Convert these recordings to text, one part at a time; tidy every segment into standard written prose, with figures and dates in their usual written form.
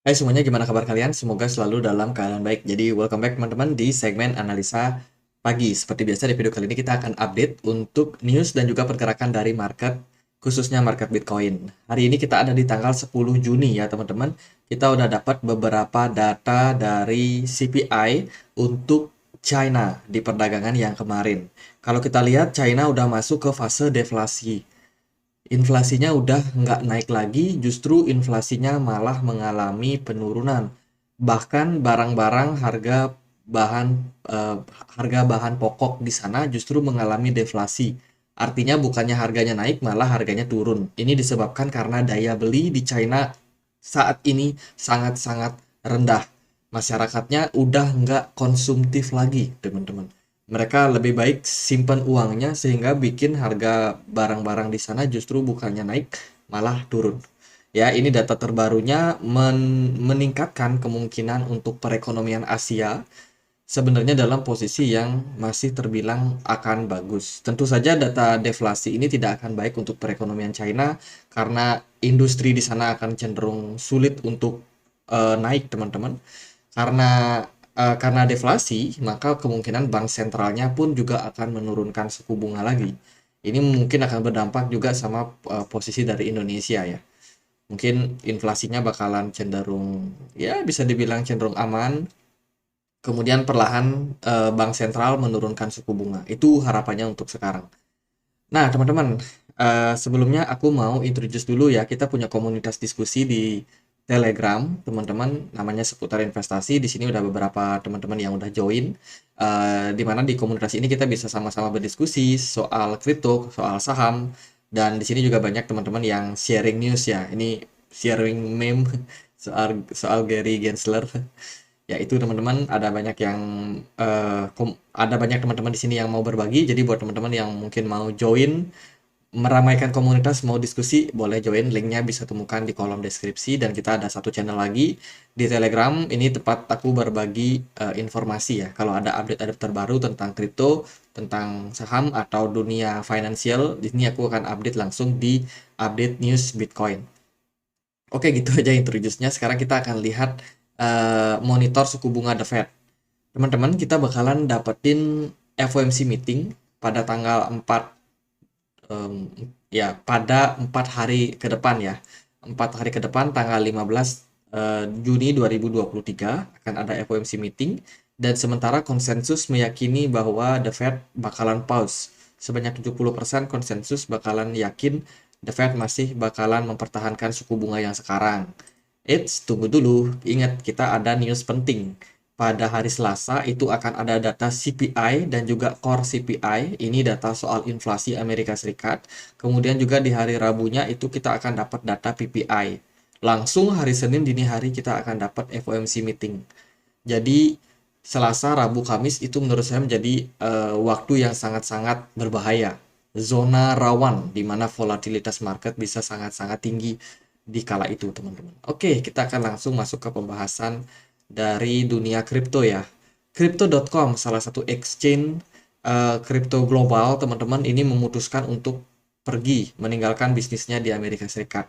Hai semuanya, gimana kabar kalian? Semoga selalu dalam keadaan baik. Jadi, welcome back teman-teman di segmen analisa pagi. Seperti biasa di video kali ini kita akan update untuk news dan juga pergerakan dari market, khususnya market Bitcoin. Hari ini kita ada di tanggal 10 Juni ya teman-teman. Kita udah dapat beberapa data dari CPI untuk China di perdagangan yang kemarin. Kalau kita lihat, China udah masuk ke fase deflasi. Inflasinya udah nggak naik lagi, justru inflasinya malah mengalami penurunan. Bahkan barang-barang bahan eh, harga bahan pokok di sana justru mengalami deflasi. Artinya bukannya harganya naik, malah harganya turun. Ini disebabkan karena daya beli di China saat ini sangat-sangat rendah. Masyarakatnya udah nggak konsumtif lagi, teman-teman. Mereka lebih baik simpan uangnya sehingga bikin harga barang-barang di sana justru bukannya naik, malah turun. Ya, ini data terbarunya meningkatkan kemungkinan untuk perekonomian Asia sebenarnya dalam posisi yang masih terbilang akan bagus. Tentu saja data deflasi ini tidak akan baik untuk perekonomian China karena industri di sana akan cenderung sulit untuk naik, teman-teman. Karena deflasi, maka kemungkinan bank sentralnya pun juga akan menurunkan suku bunga lagi. Ini mungkin akan berdampak juga sama posisi dari Indonesia ya. Mungkin inflasinya bakalan cenderung, ya bisa dibilang cenderung aman. Kemudian perlahan bank sentral menurunkan suku bunga. Itu harapannya untuk sekarang. Nah, teman-teman, sebelumnya aku mau introduce dulu ya, kita punya komunitas diskusi di Telegram, teman-teman, namanya seputar investasi. Di sini udah beberapa teman-teman yang udah join, di mana di komunitas ini kita bisa sama-sama berdiskusi soal kripto, soal saham, dan di sini juga banyak teman-teman yang sharing news ya. Ini sharing meme soal soal Gary Gensler. Ya itu teman-teman ada banyak teman-teman di sini yang mau berbagi. Jadi buat teman-teman yang mungkin mau join meramaikan komunitas, mau diskusi, boleh join, linknya bisa temukan di kolom deskripsi. Dan kita ada satu channel lagi di Telegram, ini tempat aku berbagi informasi ya, kalau ada update-update terbaru tentang kripto, tentang saham atau dunia finansial. Di sini aku akan update langsung di update news Bitcoin. Oke, gitu aja introduce-nya. Sekarang kita akan lihat monitor suku bunga The Fed. Teman-teman, kita bakalan dapetin FOMC meeting pada tanggal 4, em, ya pada 4 hari ke depan ya. 4 hari ke depan tanggal 15 Juni 2023 akan ada FOMC meeting, dan sementara konsensus meyakini bahwa The Fed bakalan pause. Sebanyak 70% konsensus bakalan yakin The Fed masih bakalan mempertahankan suku bunga yang sekarang. Eits, tunggu dulu. Ingat, kita ada news penting. Pada hari Selasa itu akan ada data CPI dan juga core CPI. Ini data soal inflasi Amerika Serikat. Kemudian juga di hari Rabunya itu kita akan dapat data PPI. Langsung hari Senin dini hari kita akan dapat FOMC meeting. Jadi Selasa, Rabu, Kamis itu menurut saya menjadi waktu yang sangat-sangat berbahaya. Zona rawan di mana volatilitas market bisa sangat-sangat tinggi di kala itu, teman-teman. Oke, kita akan langsung masuk ke pembahasan dari dunia kripto ya. Crypto.com, salah satu exchange kripto global, teman-teman, ini memutuskan untuk pergi meninggalkan bisnisnya di Amerika Serikat.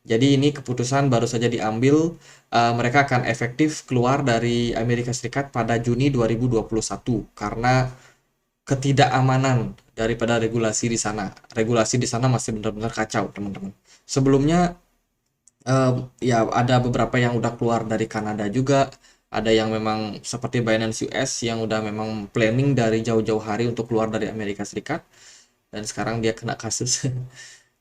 Jadi ini keputusan baru saja diambil, mereka akan efektif keluar dari Amerika Serikat pada Juni 2021 karena ketidakamanan daripada regulasi di sana. Regulasi di sana masih benar-benar kacau, teman-teman. Sebelumnya ya ada beberapa yang udah keluar dari Kanada juga, ada yang memang seperti Binance US yang udah memang planning dari jauh-jauh hari untuk keluar dari Amerika Serikat, dan sekarang dia kena kasus.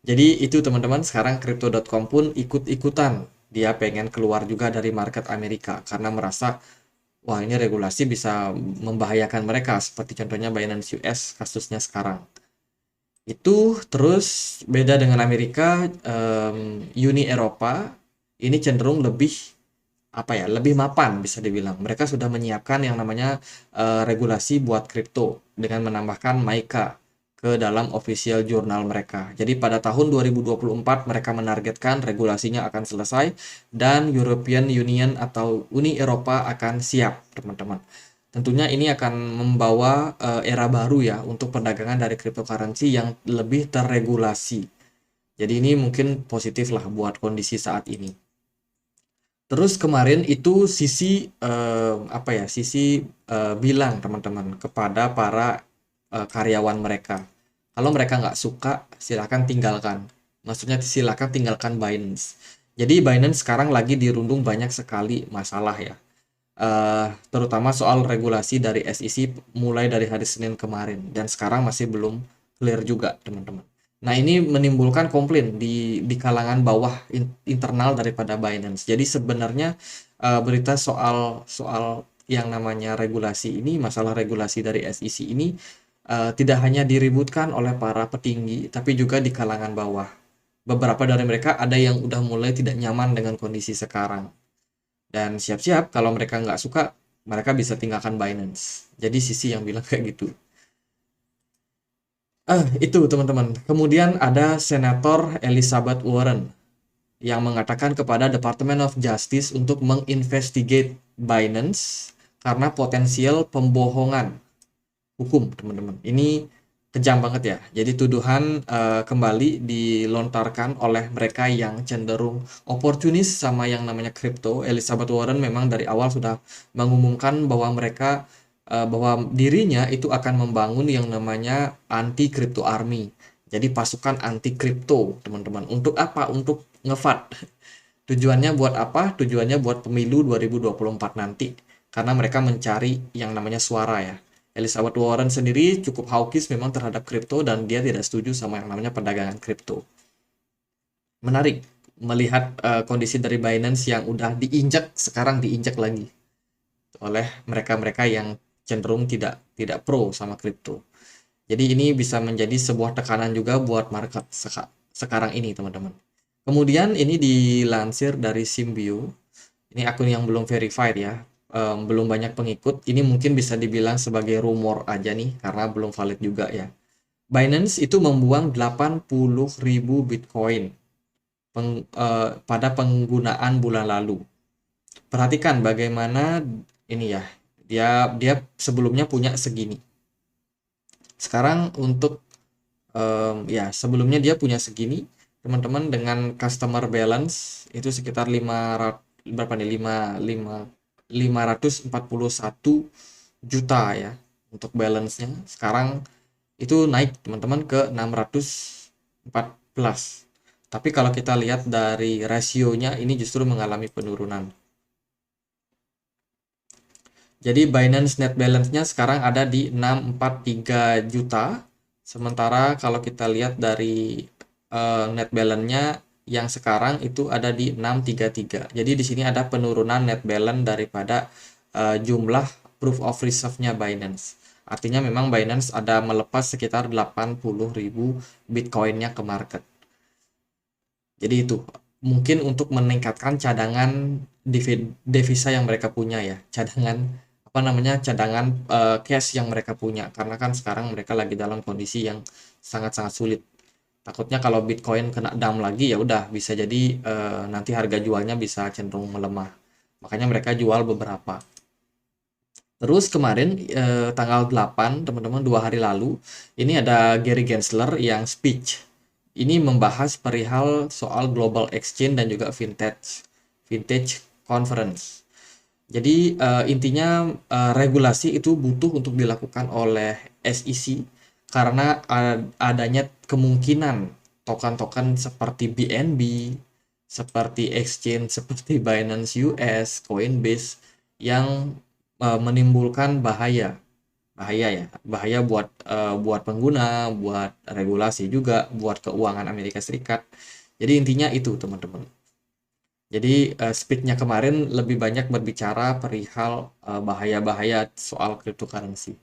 Jadi itu teman-teman, sekarang crypto.com pun ikut-ikutan. Dia pengen keluar juga dari market Amerika karena merasa wah ini regulasi bisa membahayakan mereka, seperti contohnya Binance US kasusnya sekarang. Itu terus beda dengan Amerika, Uni Eropa ini cenderung lebih apa ya, lebih mapan bisa dibilang. Mereka sudah menyiapkan yang namanya regulasi buat kripto dengan menambahkan MiCA ke dalam official jurnal mereka. Jadi pada tahun 2024 mereka menargetkan regulasinya akan selesai dan European Union atau Uni Eropa akan siap, teman-teman. Tentunya ini akan membawa era baru ya untuk perdagangan dari cryptocurrency yang lebih terregulasi. Jadi ini mungkin positif lah buat kondisi saat ini. Terus kemarin itu Sisi apa ya? Sisi bilang teman-teman kepada para karyawan mereka, kalau mereka nggak suka silakan tinggalkan. Maksudnya silakan tinggalkan Binance. Jadi Binance sekarang lagi dirundung banyak sekali masalah ya. Terutama soal regulasi dari SEC mulai dari hari Senin kemarin dan sekarang masih belum clear juga teman-teman. Nah ini menimbulkan komplain di kalangan bawah internal daripada Binance. Jadi sebenarnya berita soal soal yang namanya regulasi ini, masalah regulasi dari SEC ini tidak hanya diributkan oleh para petinggi, tapi juga di kalangan bawah. Beberapa dari mereka ada yang udah mulai tidak nyaman dengan kondisi sekarang. Dan siap-siap kalau mereka nggak suka, mereka bisa tinggalkan Binance. Jadi Sisi yang bilang kayak gitu. Itu teman-teman. Kemudian ada Senator Elizabeth Warren yang mengatakan kepada Department of Justice untuk menginvestigate Binance karena potensial pembohongan hukum, teman-teman. Ini kejam banget ya. Jadi tuduhan kembali dilontarkan oleh mereka yang cenderung oportunis sama yang namanya kripto. Elizabeth Warren memang dari awal sudah mengumumkan bahwa bahwa dirinya itu akan membangun yang namanya anti crypto army. Jadi pasukan anti kripto, teman-teman. Untuk apa? Untuk ngefat. Tujuannya buat apa? Tujuannya buat pemilu 2024 nanti. Karena mereka mencari yang namanya suara ya. Elizabeth Warren sendiri cukup hawkish memang terhadap kripto dan dia tidak setuju sama yang namanya perdagangan kripto. Menarik melihat kondisi dari Binance yang udah diinjak, sekarang diinjak lagi oleh mereka-mereka yang cenderung tidak tidak pro sama kripto. Jadi ini bisa menjadi sebuah tekanan juga buat market sekarang ini, teman-teman. Kemudian ini dilansir dari Symbio. Ini akun yang belum verified ya, belum banyak pengikut. Ini mungkin bisa dibilang sebagai rumor aja nih, karena belum valid juga ya. Binance itu membuang 80.000 Bitcoin pada penggunaan bulan lalu. Perhatikan bagaimana ini ya, dia dia sebelumnya punya segini. Sekarang untuk ya sebelumnya dia punya segini, teman-teman, dengan customer balance itu sekitar 500 berapa nih 541 juta ya untuk balance-nya. Sekarang itu naik teman-teman ke 614. Tapi kalau kita lihat dari rasionya ini justru mengalami penurunan. Jadi Binance net balance-nya sekarang ada di 643 juta. Sementara kalau kita lihat dari net balance-nya yang sekarang itu ada di 633. Jadi di sini ada penurunan net balance daripada jumlah proof of reserve-nya Binance. Artinya memang Binance ada melepas sekitar 80.000 Bitcoin-nya ke market. Jadi itu mungkin untuk meningkatkan cadangan devisa yang mereka punya ya, cadangan apa namanya, cadangan cash yang mereka punya, karena kan sekarang mereka lagi dalam kondisi yang sangat-sangat sulit. Takutnya kalau Bitcoin kena dump lagi ya udah bisa jadi nanti harga jualnya bisa cenderung melemah. Makanya mereka jual beberapa. Terus kemarin tanggal 8 teman-teman 2 hari lalu ini ada Gary Gensler yang speech. Ini membahas perihal soal global exchange dan juga vintage conference. Jadi intinya regulasi itu butuh untuk dilakukan oleh SEC karena adanya kemungkinan token-token seperti BNB, seperti exchange seperti Binance US, Coinbase yang menimbulkan bahaya. Bahaya ya, bahaya buat pengguna, buat regulasi juga, buat keuangan Amerika Serikat. Jadi intinya itu, teman-teman. Jadi speech-nya kemarin lebih banyak berbicara perihal bahaya-bahaya soal cryptocurrency.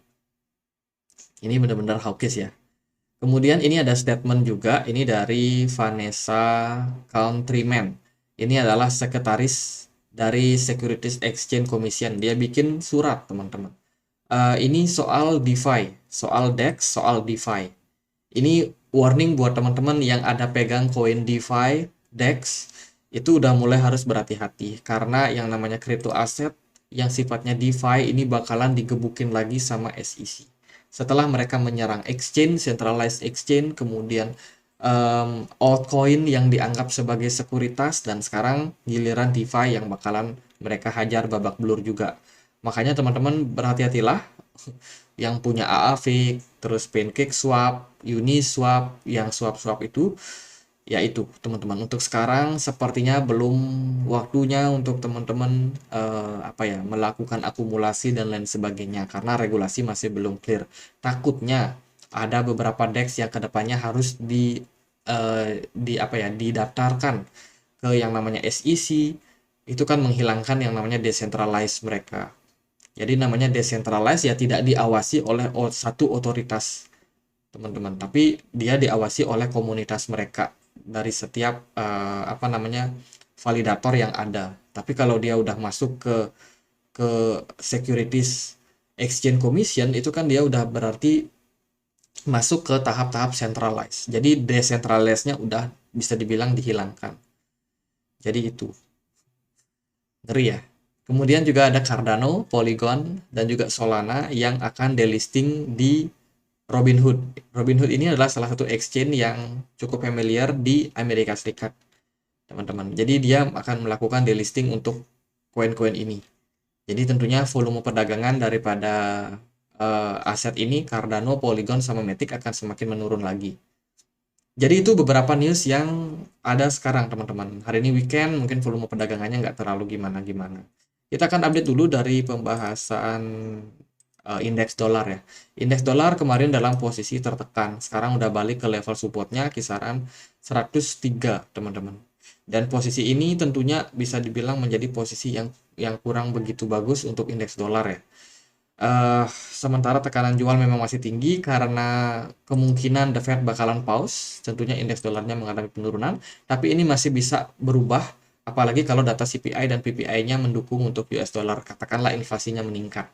Ini benar-benar hawkish ya. Kemudian ini ada statement juga, ini dari Vanessa Countryman. Ini adalah sekretaris dari Securities Exchange Commission. Dia bikin surat, teman-teman. Ini soal DeFi, soal DEX, soal DeFi. Ini warning buat teman-teman yang ada pegang koin DeFi, DEX, itu udah mulai harus berhati-hati. Karena yang namanya crypto asset yang sifatnya DeFi ini bakalan digebukin lagi sama SEC. Setelah mereka menyerang exchange, centralized exchange, kemudian altcoin yang dianggap sebagai sekuritas, dan sekarang giliran DeFi yang bakalan mereka hajar babak belur juga. Makanya teman-teman berhati-hatilah yang punya AAV, terus PancakeSwap, Uniswap, yang swap-swap itu, ya itu teman-teman. Untuk sekarang sepertinya belum waktunya untuk teman-teman apa ya, melakukan akumulasi dan lain sebagainya karena regulasi masih belum clear. Takutnya ada beberapa DEX yang kedepannya harus di apa ya, didaftarkan ke yang namanya SEC. Itu kan menghilangkan yang namanya decentralized mereka. Jadi namanya decentralized ya tidak diawasi oleh satu otoritas teman-teman, tapi dia diawasi oleh komunitas mereka dari setiap apa namanya, validator yang ada. Tapi kalau dia udah masuk ke Securities Exchange Commission, itu kan dia udah berarti masuk ke tahap-tahap centralized. Jadi decentralized-nya udah bisa dibilang dihilangkan. Jadi itu ngeri ya. Kemudian juga ada Cardano, Polygon, dan juga Solana yang akan delisting di Robinhood. Robinhood ini adalah salah satu exchange yang cukup familiar di Amerika Serikat, teman-teman. Jadi dia akan melakukan delisting untuk koin-koin ini. Jadi tentunya volume perdagangan daripada aset ini, Cardano, Polygon, sama Matic akan semakin menurun lagi. Jadi itu beberapa news yang ada sekarang, teman-teman. Hari ini weekend, mungkin volume perdagangannya nggak terlalu gimana-gimana. Kita akan update dulu dari pembahasan indeks dolar ya. Indeks dolar kemarin dalam posisi tertekan. Sekarang udah balik ke level supportnya kisaran 103, teman-teman. Dan posisi ini tentunya bisa dibilang menjadi posisi yang kurang begitu bagus untuk indeks dolar ya. Sementara tekanan jual memang masih tinggi karena kemungkinan The Fed bakalan pause, tentunya indeks dolarnya mengalami penurunan, tapi ini masih bisa berubah, apalagi kalau data CPI dan PPI-nya mendukung untuk US dollar, katakanlah inflasinya meningkat.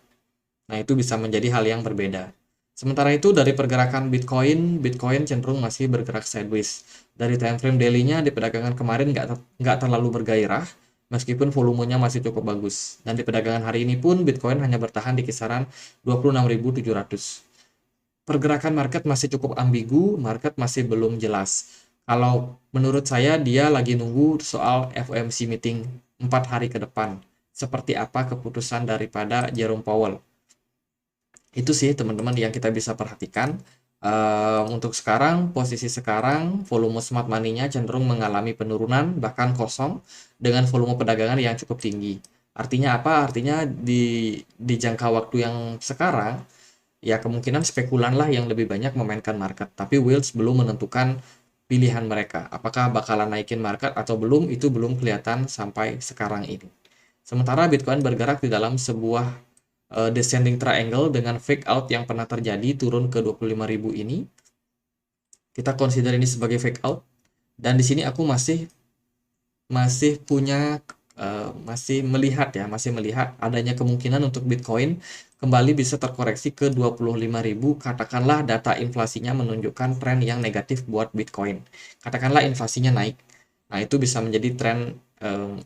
Nah, itu bisa menjadi hal yang berbeda. Sementara itu, dari pergerakan Bitcoin, Bitcoin cenderung masih bergerak sideways. Dari time frame daily-nya di perdagangan kemarin nggak terlalu bergairah, meskipun volumenya masih cukup bagus. Dan di perdagangan hari ini pun Bitcoin hanya bertahan di kisaran 26.700. Pergerakan market masih cukup ambigu, market masih belum jelas. Kalau menurut saya dia lagi nunggu soal FOMC meeting 4 hari ke depan. Seperti apa keputusan daripada Jerome Powell. Itu sih teman-teman yang kita bisa perhatikan. Untuk sekarang, posisi sekarang, volume smart money-nya cenderung mengalami penurunan, bahkan kosong, dengan volume perdagangan yang cukup tinggi. Artinya apa? Artinya di jangka waktu yang sekarang, ya kemungkinan spekulan lah yang lebih banyak memainkan market. Tapi Wheels belum menentukan pilihan mereka. Apakah bakalan naikin market atau belum, itu belum kelihatan sampai sekarang ini. Sementara Bitcoin bergerak di dalam sebuah descending triangle dengan fake out yang pernah terjadi turun ke 25.000 ini. Kita consider ini sebagai fake out, dan di sini aku masih punya masih melihat adanya kemungkinan untuk Bitcoin kembali bisa terkoreksi ke 25.000, katakanlah data inflasinya menunjukkan tren yang negatif buat Bitcoin. Katakanlah inflasinya naik. Nah, itu bisa menjadi tren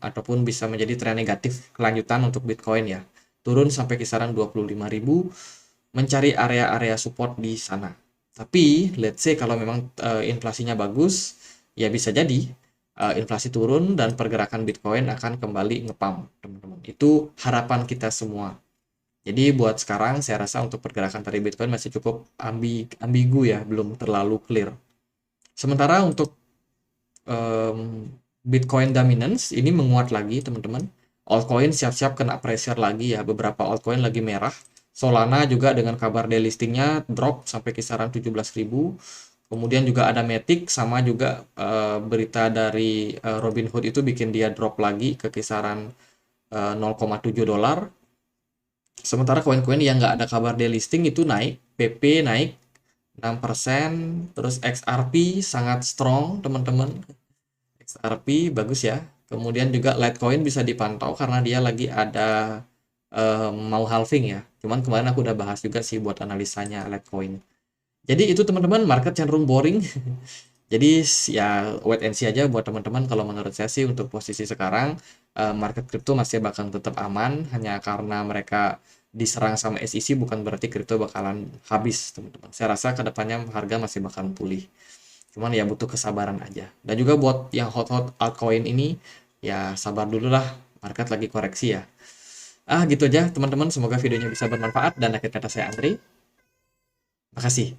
ataupun bisa menjadi tren negatif kelanjutan untuk Bitcoin ya. Turun sampai kisaran 25.000, mencari area-area support di sana. Tapi let's say kalau memang inflasinya bagus, ya bisa jadi inflasi turun dan pergerakan Bitcoin akan kembali ngepump, teman-teman. Itu harapan kita semua. Jadi buat sekarang saya rasa untuk pergerakan dari Bitcoin masih cukup ambigu ya, belum terlalu clear. Sementara untuk Bitcoin dominance ini menguat lagi, teman-teman. Altcoin siap-siap kena pressure lagi ya, beberapa altcoin lagi merah. Solana juga dengan kabar delistingnya drop sampai kisaran 17.000. Kemudian juga ada Matic, sama juga berita dari Robinhood itu bikin dia drop lagi ke kisaran 0,7 dolar. Sementara koin-koin yang nggak ada kabar delisting itu naik, PP naik 6%, terus XRP sangat strong, teman-teman. XRP bagus ya. Kemudian juga Litecoin bisa dipantau karena dia lagi ada mau halving ya. Cuman kemarin aku udah bahas juga sih buat analisanya Litecoin. Jadi itu teman-teman, market cenderung boring. Jadi ya wait and see aja buat teman-teman. Kalau menurut saya sih untuk posisi sekarang market kripto masih bakal tetap aman, hanya karena mereka diserang sama SEC bukan berarti kripto bakalan habis, teman-teman. Saya rasa kedepannya harga masih bakalan pulih. Cuman ya butuh kesabaran aja. Dan juga buat yang hot-hot altcoin ini, ya sabar dulu lah, market lagi koreksi ya. Gitu aja teman-teman, semoga videonya bisa bermanfaat dan akhir kata saya Andre. Makasih.